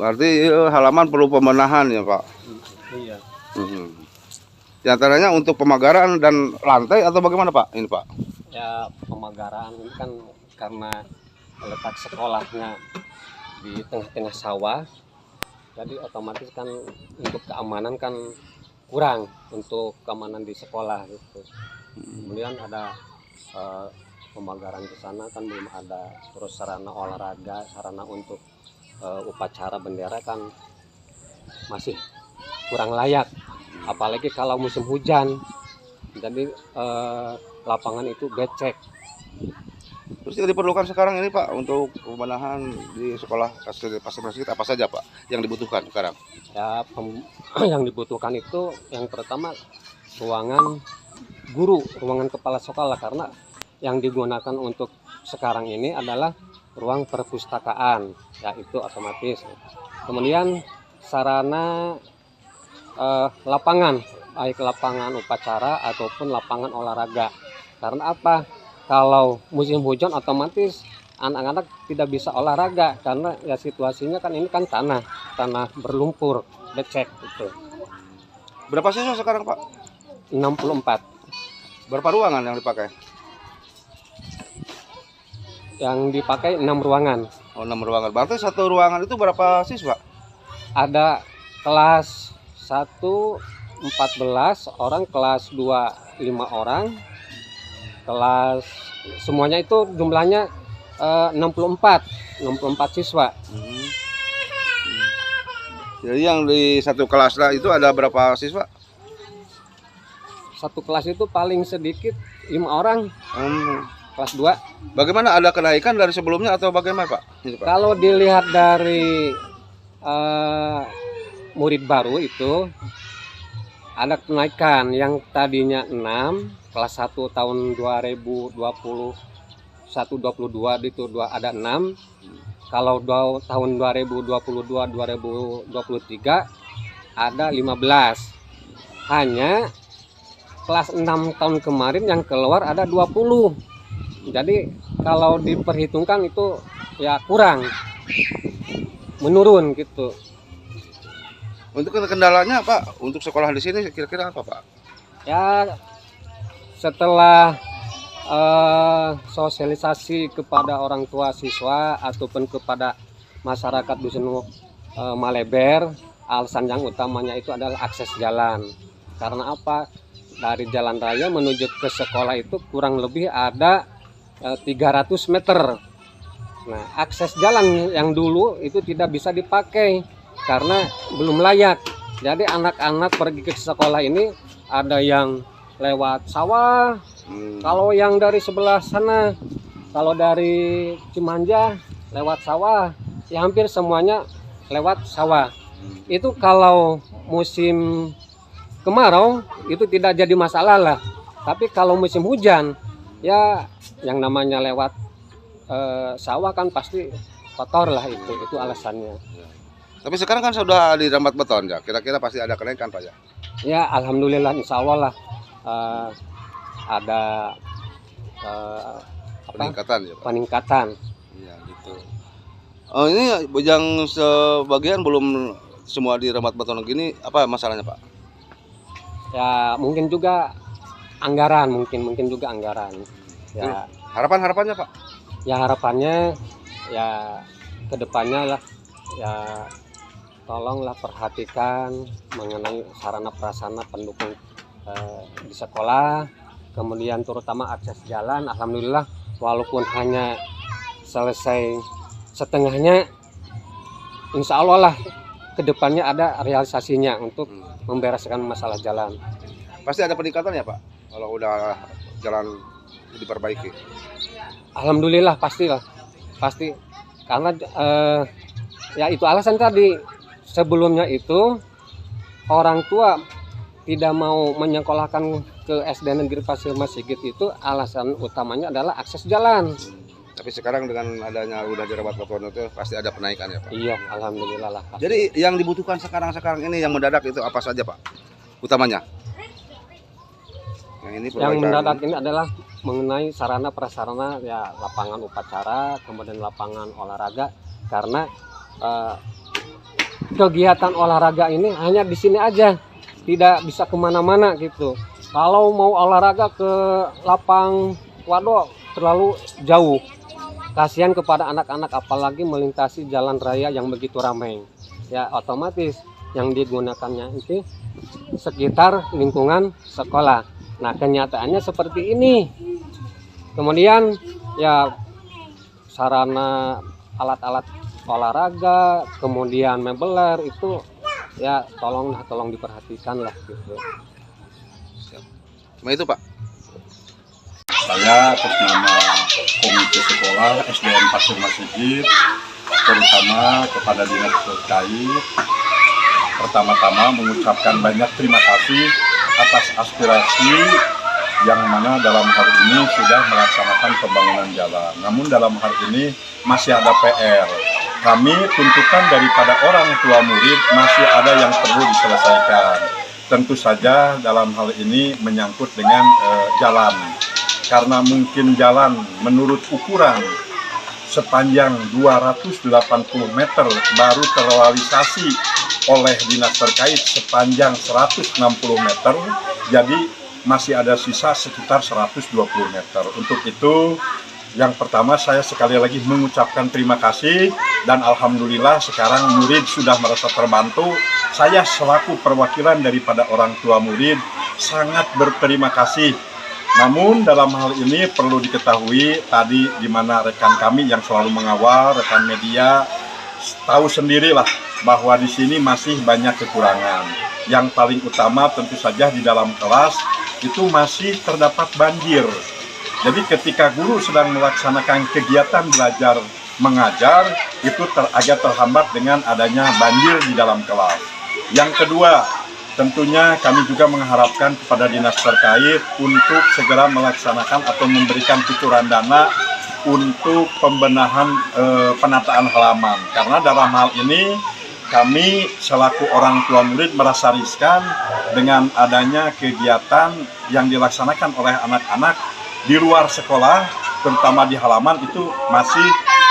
Berarti halaman perlu pembenahan ya Pak? Iya. Di antaranya untuk pemagaran dan lantai atau bagaimana Pak? Ini Pak? Ya pemagaran ini kan karena letak sekolahnya di tengah-tengah sawah, jadi otomatis kan untuk keamanan kan kurang untuk keamanan di sekolah gitu. Kemudian ada pemagaran di sana kan belum ada, terus sarana olahraga, sarana untuk upacara bendera kan masih kurang layak, apalagi kalau musim hujan. Jadi lapangan itu becek. Terus yang diperlukan sekarang ini Pak untuk pembenahan di sekolah Pasir Masjid apa saja Pak yang dibutuhkan sekarang? Ya yang dibutuhkan itu yang pertama ruangan guru, ruangan kepala sekolah, karena yang digunakan untuk sekarang ini adalah ruang perpustakaan, yaitu otomatis. Kemudian sarana lapangan, baik lapangan upacara ataupun lapangan olahraga. Karena apa? Kalau musim hujan otomatis anak-anak tidak bisa olahraga karena ya situasinya kan ini kan tanah berlumpur, becek gitu. Berapa siswa sekarang Pak? 64. Berapa ruangan yang dipakai? Yang dipakai 6 ruangan. Oh, 6 ruangan. Berarti satu ruangan itu berapa siswa? Ada kelas 1 14 orang, kelas 2 5 orang. Kelas semuanya itu jumlahnya 64 siswa. Jadi yang di satu kelas lah itu ada berapa siswa? Satu kelas itu paling sedikit 5 orang. Kelas 2. Bagaimana, ada kenaikan dari sebelumnya atau bagaimana Pak? Ini, Pak. Kalau dilihat dari murid baru itu ada kenaikan, yang tadinya 6, kelas 1 tahun 2021-22 itu ada 6. Kalau tahun 2022-2023 ada 15. Hanya kelas 6 tahun kemarin yang keluar ada 20. Jadi kalau diperhitungkan itu ya kurang, menurun gitu. Untuk kendalanya Pak, untuk sekolah di sini kira-kira apa Pak? Ya setelah sosialisasi kepada orang tua siswa ataupun kepada masyarakat Dusun Maleber, alasan yang utamanya itu adalah akses jalan. Karena apa? Dari jalan raya menuju ke sekolah itu kurang lebih ada 300 meter. Nah, akses jalan yang dulu itu tidak bisa dipakai karena belum layak. Jadi anak-anak pergi ke sekolah ini ada yang lewat sawah. Kalau yang dari sebelah sana, kalau dari Cimanja lewat sawah, ya hampir semuanya lewat sawah. Itu kalau musim kemarau itu tidak jadi masalah lah. Tapi kalau musim hujan, ya yang namanya lewat sawah kan pasti kotor lah, itu alasannya. Tapi sekarang kan sudah dirambat beton ya, kira-kira pasti ada kenaikan Pak ya? Ya alhamdulillah, insya Allah lah ada Peningkatan ya Pak? peningkatan. Iya gitu. Oh, ini yang sebagian belum semua dirambat beton gini, apa masalahnya Pak? Ya mungkin juga anggaran, mungkin juga anggaran. Ya Harapannya Pak? ya harapannya ya kedepannya lah ya tolonglah perhatikan mengenai sarana prasarana pendukung di sekolah, kemudian terutama akses jalan. Alhamdulillah walaupun hanya selesai setengahnya, insya Allah lah kedepannya ada realisasinya untuk membereskan masalah jalan. Pasti ada peningkatan ya Pak kalau udah jalan diperbaiki? Alhamdulillah pastilah, pasti, karena ya itu alasan tadi. Sebelumnya itu orang tua tidak mau menyekolahkan ke SD Negeri Pasir Masjid itu alasan utamanya adalah akses jalan. Tapi sekarang dengan adanya udah dirawat beton itu pasti ada penaikan ya Pak? Iya, alhamdulillah lah. Pasti. Jadi yang dibutuhkan sekarang ini yang mendadak itu apa saja Pak? Utamanya? Yang mendadak ini adalah mengenai sarana prasarana, ya lapangan upacara, kemudian lapangan olahraga, karena kegiatan olahraga ini hanya di sini aja, tidak bisa kemana-mana gitu. Kalau mau olahraga ke lapang, waduh terlalu jauh. Kasihan kepada anak-anak, apalagi melintasi jalan raya yang begitu ramai. Ya otomatis yang digunakannya itu sekitar lingkungan sekolah. Nah kenyataannya seperti ini. Kemudian ya sarana alat-alat olahraga, kemudian mebeler itu ya tolong diperhatikan lah gitu. Cuma itu Pak. Saya atas nama Komite Sekolah SDN Pasir Masjid, terutama kepada dinas terkait, pertama-tama mengucapkan banyak terima kasih atas aspirasi yang mana dalam hal ini sudah melaksanakan pembangunan jalan. Namun dalam hal ini masih ada PR. Kami tuntutan daripada orang tua murid masih ada yang perlu diselesaikan. Tentu saja dalam hal ini menyangkut dengan jalan. Karena mungkin jalan menurut ukuran sepanjang 280 meter baru terrealisasi oleh dinas terkait sepanjang 160 meter, jadi masih ada sisa sekitar 120 meter. Untuk itu, yang pertama saya sekali lagi mengucapkan terima kasih dan alhamdulillah sekarang murid sudah merasa terbantu. Saya selaku perwakilan daripada orang tua murid sangat berterima kasih. Namun dalam hal ini perlu diketahui tadi di mana rekan kami yang selalu mengawal, rekan media tahu sendirilah bahwa di sini masih banyak kekurangan. Yang paling utama tentu saja di dalam kelas itu masih terdapat banjir. Jadi ketika guru sedang melaksanakan kegiatan belajar mengajar itu agak terhambat dengan adanya banjir di dalam kelas. Yang kedua, tentunya kami juga mengharapkan kepada dinas terkait untuk segera melaksanakan atau memberikan kucuran dana untuk pembenahan penataan halaman. Karena dalam hal ini kami selaku orang tua murid merasa riskan dengan adanya kegiatan yang dilaksanakan oleh anak-anak di luar sekolah, terutama di halaman itu masih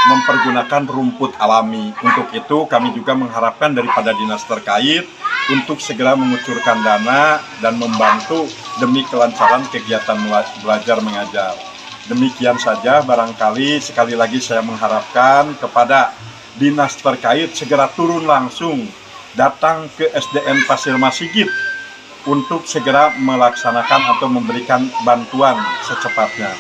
mempergunakan rumput alami. Untuk itu kami juga mengharapkan daripada dinas terkait untuk segera mengucurkan dana dan membantu demi kelancaran kegiatan belajar mengajar. Demikian saja barangkali sekali lagi saya mengharapkan kepada dinas terkait segera turun langsung datang ke SDN Pasir Masjid untuk segera melaksanakan atau memberikan bantuan secepatnya.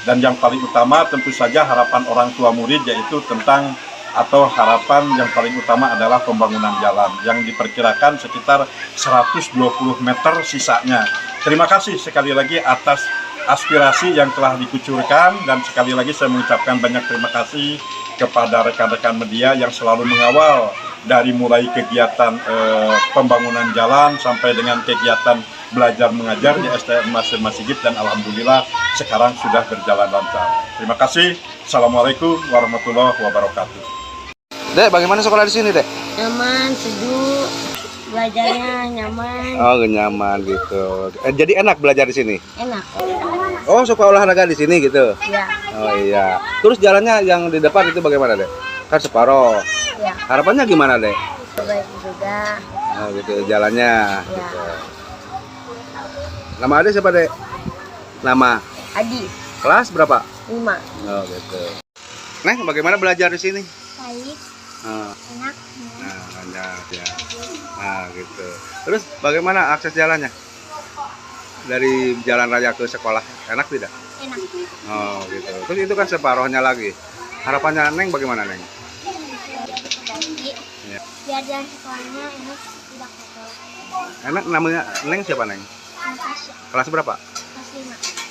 Dan yang paling utama tentu saja harapan orang tua murid yaitu tentang atau harapan yang paling utama adalah pembangunan jalan yang diperkirakan sekitar 120 meter sisanya. Terima kasih sekali lagi atas aspirasi yang telah dikucurkan dan sekali lagi saya mengucapkan banyak terima kasih kepada rekan-rekan media yang selalu mengawal dari mulai kegiatan pembangunan jalan sampai dengan kegiatan belajar mengajar di SDN Pasir Masjid dan alhamdulillah sekarang sudah berjalan lancar. Terima kasih. Assalamualaikum warahmatullahi wabarakatuh. Dek, bagaimana sekolah di sini, Dek? Nyaman, sejuk, belajarnya nyaman, Oh, nyaman gitu. Jadi enak belajar di sini. enak. Oh, suka olahraga di sini gitu. Ya, Oh iya. Terus jalannya yang di depan itu bagaimana, Dek? Kan separoh. ya, Harapannya gimana, Dek? baik juga. Oh, gitu jalannya. Ya, Gitu. Nama Ade siapa, Dek? Nama. Adi, Kelas berapa? 5. Oh, gitu. Neng, bagaimana belajar di sini? Baik, Oh, enak, nah, banyak ya. Nah, gitu. Terus bagaimana akses jalannya? Dari jalan raya ke sekolah, enak tidak? enak. Oh, gitu. Terus itu kan separohnya lagi. Harapannya Neng bagaimana, Neng? Jadi, Ya. biar jalan sekolahnya enak, tidak kotor. Enak namanya Neng siapa, Neng? Makasih, Kelas berapa? kelas 5.